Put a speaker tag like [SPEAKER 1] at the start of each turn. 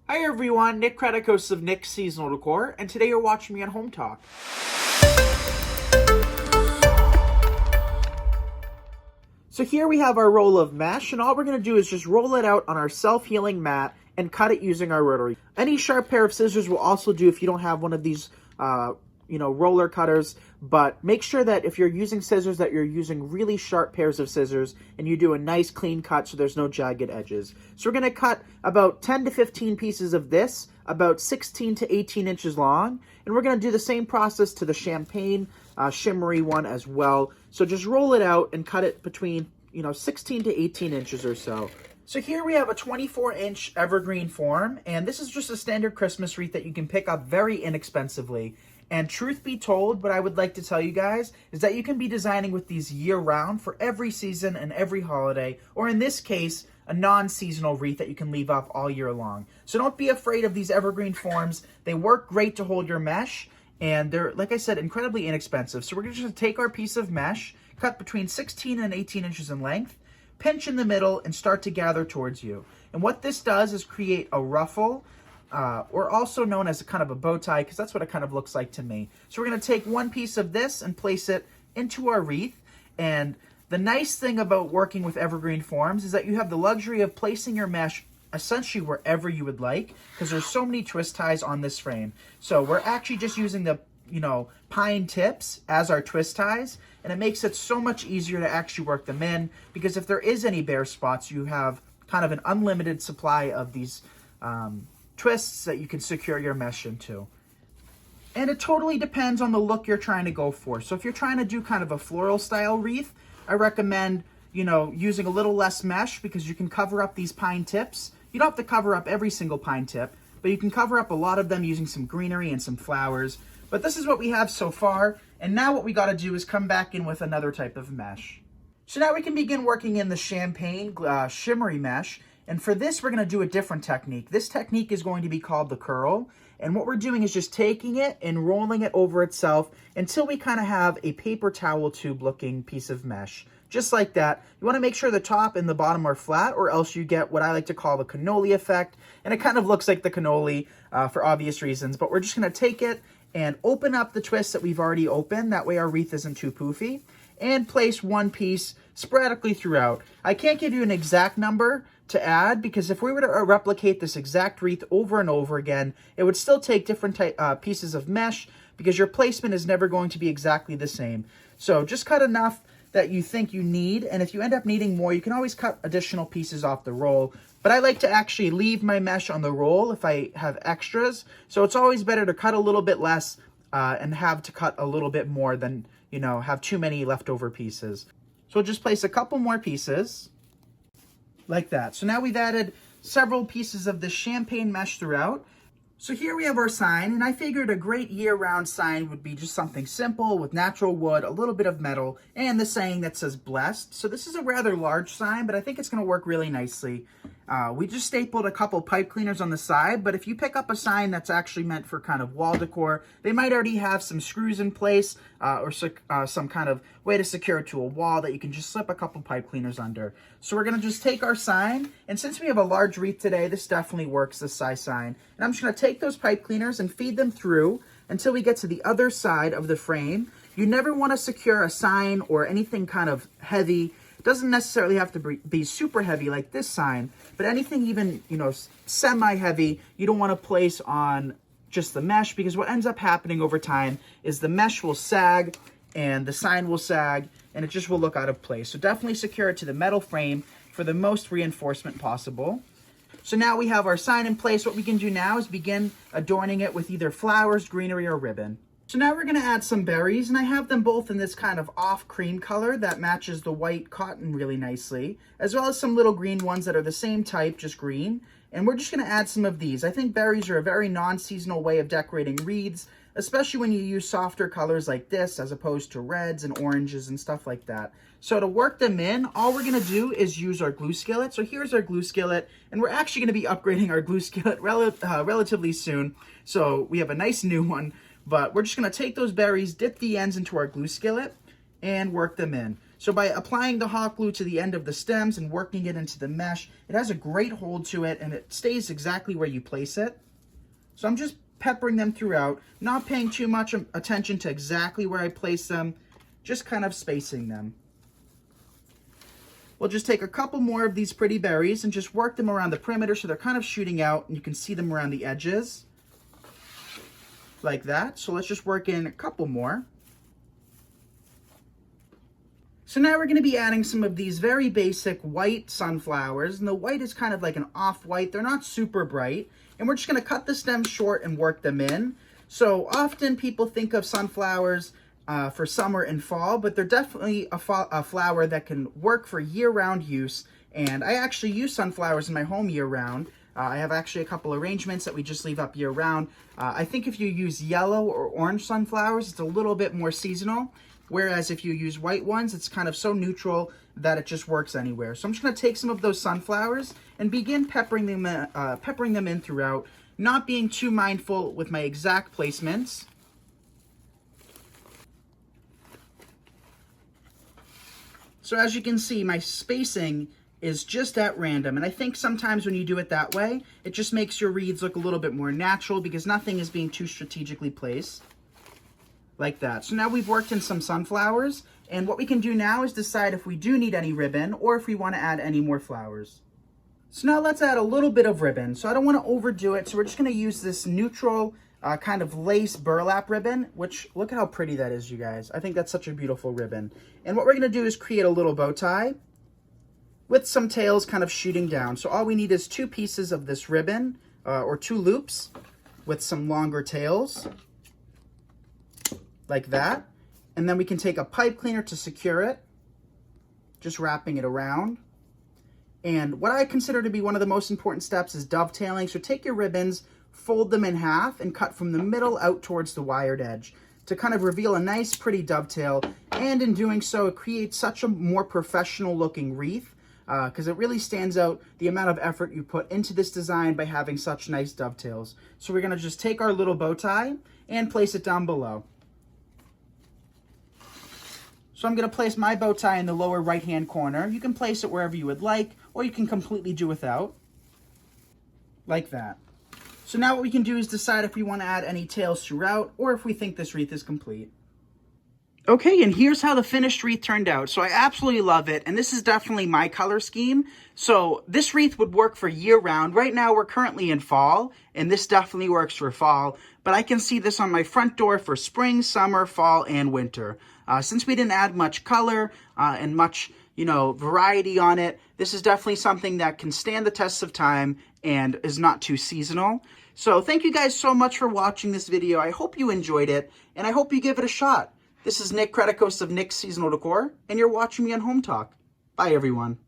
[SPEAKER 1] Hi everyone, Nick Craddock, host of Nick's Seasonal Decor, and today you're watching me on Hometalk. So here we have our roll of mesh, and all we're going to do is just roll it out on our self-healing mat and cut it using our rotary. Any sharp pair of scissors will also do if you don't have one of these roller cutters, but make sure that if you're using scissors that you're using really sharp pairs of scissors and you do a nice clean cut so there's no jagged edges. So we're going to cut about 10 to 15 pieces of this, about 16 to 18 inches long, and we're going to do the same process to the champagne shimmery one as well. So just roll it out and cut it between 16 to 18 inches or so. So here we have a 24-inch evergreen form, and this is just a standard Christmas wreath that you can pick up very inexpensively. And truth be told, what I would like to tell you guys is that you can be designing with these year-round for every season and every holiday, or in this case, a non-seasonal wreath that you can leave off all year long. So don't be afraid of these evergreen forms. They work great to hold your mesh, and they're, like I said, incredibly inexpensive. So we're just going to take our piece of mesh, cut between 16 and 18 inches in length, pinch in the middle, and start to gather towards you. And what this does is create a ruffle, or also known as a kind of a bow tie, because that's what it kind of looks like to me. So we're going to take one piece of this and place it into our wreath. And the nice thing about working with evergreen forms is that you have the luxury of placing your mesh essentially wherever you would like, because there's so many twist ties on this frame. So we're actually just using the pine tips as our twist ties, and it makes it so much easier to actually work them in, because if there is any bare spots, you have kind of an unlimited supply of these twists that you can secure your mesh into. And it totally depends on the look you're trying to go for. So if you're trying to do kind of a floral style wreath, I recommend using a little less mesh, because you can cover up these pine tips. You don't have to cover up every single pine tip, but you can cover up a lot of them using some greenery and some flowers. But this is what we have so far, and now what we got to do is come back in with another type of mesh. So now we can begin working in the champagne shimmery mesh, and for this we're going to do a different technique. This technique is going to be called the curl, and what we're doing is just taking it and rolling it over itself until we kind of have a paper towel tube looking piece of mesh. Just like that. You want to make sure the top and the bottom are flat, or else you get what I like to call the cannoli effect, and it kind of looks like the cannoli for obvious reasons, but we're just going to take it and open up the twists that we've already opened. That way our wreath isn't too poofy. And place one piece sporadically throughout. I can't give you an exact number to add, because if we were to replicate this exact wreath over and over again, it would still take different pieces of mesh, because your placement is never going to be exactly the same. So just cut enough that you think you need, and if you end up needing more, you can always cut additional pieces off the roll. But I like to actually leave my mesh on the roll if I have extras, so it's always better to cut a little bit less and have to cut a little bit more than have too many leftover pieces. So we'll just place a couple more pieces like that. So now we've added several pieces of the champagne mesh throughout. So here we have our sign, and I figured a great year-round sign would be just something simple with natural wood, a little bit of metal, and the saying that says blessed. So this is a rather large sign, but I think it's going to work really nicely. We just stapled a couple pipe cleaners on the side, but if you pick up a sign that's actually meant for kind of wall decor, they might already have some screws in place or some kind of way to secure it to a wall that you can just slip a couple pipe cleaners under. So we're going to just take our sign, and since we have a large wreath today, this definitely works, this size sign. And I'm just going to take those pipe cleaners and feed them through until we get to the other side of the frame. You never want to secure a sign or anything kind of heavy. It doesn't necessarily have to be super heavy like this sign, but anything even, semi-heavy, you don't want to place on just the mesh, because what ends up happening over time is the mesh will sag and the sign will sag, and it just will look out of place. So definitely secure it to the metal frame for the most reinforcement possible. So now we have our sign in place. What we can do now is begin adorning it with either flowers, greenery, or ribbon. So now we're going to add some berries, and I have them both in this kind of off cream color that matches the white cotton really nicely, as well as some little green ones that are the same type, just green. And we're just going to add some of these. I think berries are a very non-seasonal way of decorating wreaths, especially when you use softer colors like this as opposed to reds and oranges and stuff like that. So to work them in, all we're going to do is use our glue skillet. So here's our glue skillet, and we're actually going to be upgrading our glue skillet relatively soon. So we have a nice new one. But we're just going to take those berries, dip the ends into our glue skillet, and work them in. So by applying the hot glue to the end of the stems and working it into the mesh, it has a great hold to it and it stays exactly where you place it. So I'm just peppering them throughout, not paying too much attention to exactly where I place them, just kind of spacing them. We'll just take a couple more of these pretty berries and just work them around the perimeter so they're kind of shooting out and you can see them around the edges. Like that. So let's just work in a couple more. So now we're going to be adding some of these very basic white sunflowers, and the white is kind of like an off-white. They're not super bright, and we're just going to cut the stems short and work them in. So often people think of sunflowers for summer and fall, but they're definitely a flower that can work for year-round use, and I actually use sunflowers in my home year-round. I have actually a couple arrangements that we just leave up year-round. I think if you use yellow or orange sunflowers, it's a little bit more seasonal. Whereas if you use white ones, it's kind of so neutral that it just works anywhere. So I'm just going to take some of those sunflowers and begin peppering them in throughout, not being too mindful with my exact placements. So as you can see, my spacing is just at random. And I think sometimes when you do it that way, it just makes your wreaths look a little bit more natural because nothing is being too strategically placed. Like that. So now we've worked in some sunflowers, and what we can do now is decide if we do need any ribbon or if we want to add any more flowers. So now let's add a little bit of ribbon. So I don't want to overdo it, so we're just going to use this neutral kind of lace burlap ribbon, which look at how pretty that is, you guys. I think that's such a beautiful ribbon. And what we're going to do is create a little bow tie with some tails kind of shooting down. So all we need is 2 pieces of this ribbon or 2 loops with some longer tails. Like that, and then we can take a pipe cleaner to secure it, just wrapping it around. And what I consider to be one of the most important steps is dovetailing. So take your ribbons, fold them in half, and cut from the middle out towards the wired edge to kind of reveal a nice pretty dovetail, and in doing so it creates such a more professional looking wreath because it really stands out the amount of effort you put into this design by having such nice dovetails. So we're going to just take our little bow tie and place it down below. So I'm going to place my bow tie in the lower right-hand corner. You can place it wherever you would like, or you can completely do without. Like that. So now what we can do is decide if we want to add any tails throughout, or if we think this wreath is complete. Okay, and here's how the finished wreath turned out. So I absolutely love it, and this is definitely my color scheme. So this wreath would work for year-round. Right now we're currently in fall, and this definitely works for fall. But I can see this on my front door for spring, summer, fall, and winter. Since we didn't add much color and much, variety on it, this is definitely something that can stand the test of time and is not too seasonal. So thank you guys so much for watching this video. I hope you enjoyed it, and I hope you give it a shot. This is Nick Kretikos of Nick's Seasonal Decor, and you're watching me on Home Talk. Bye, everyone.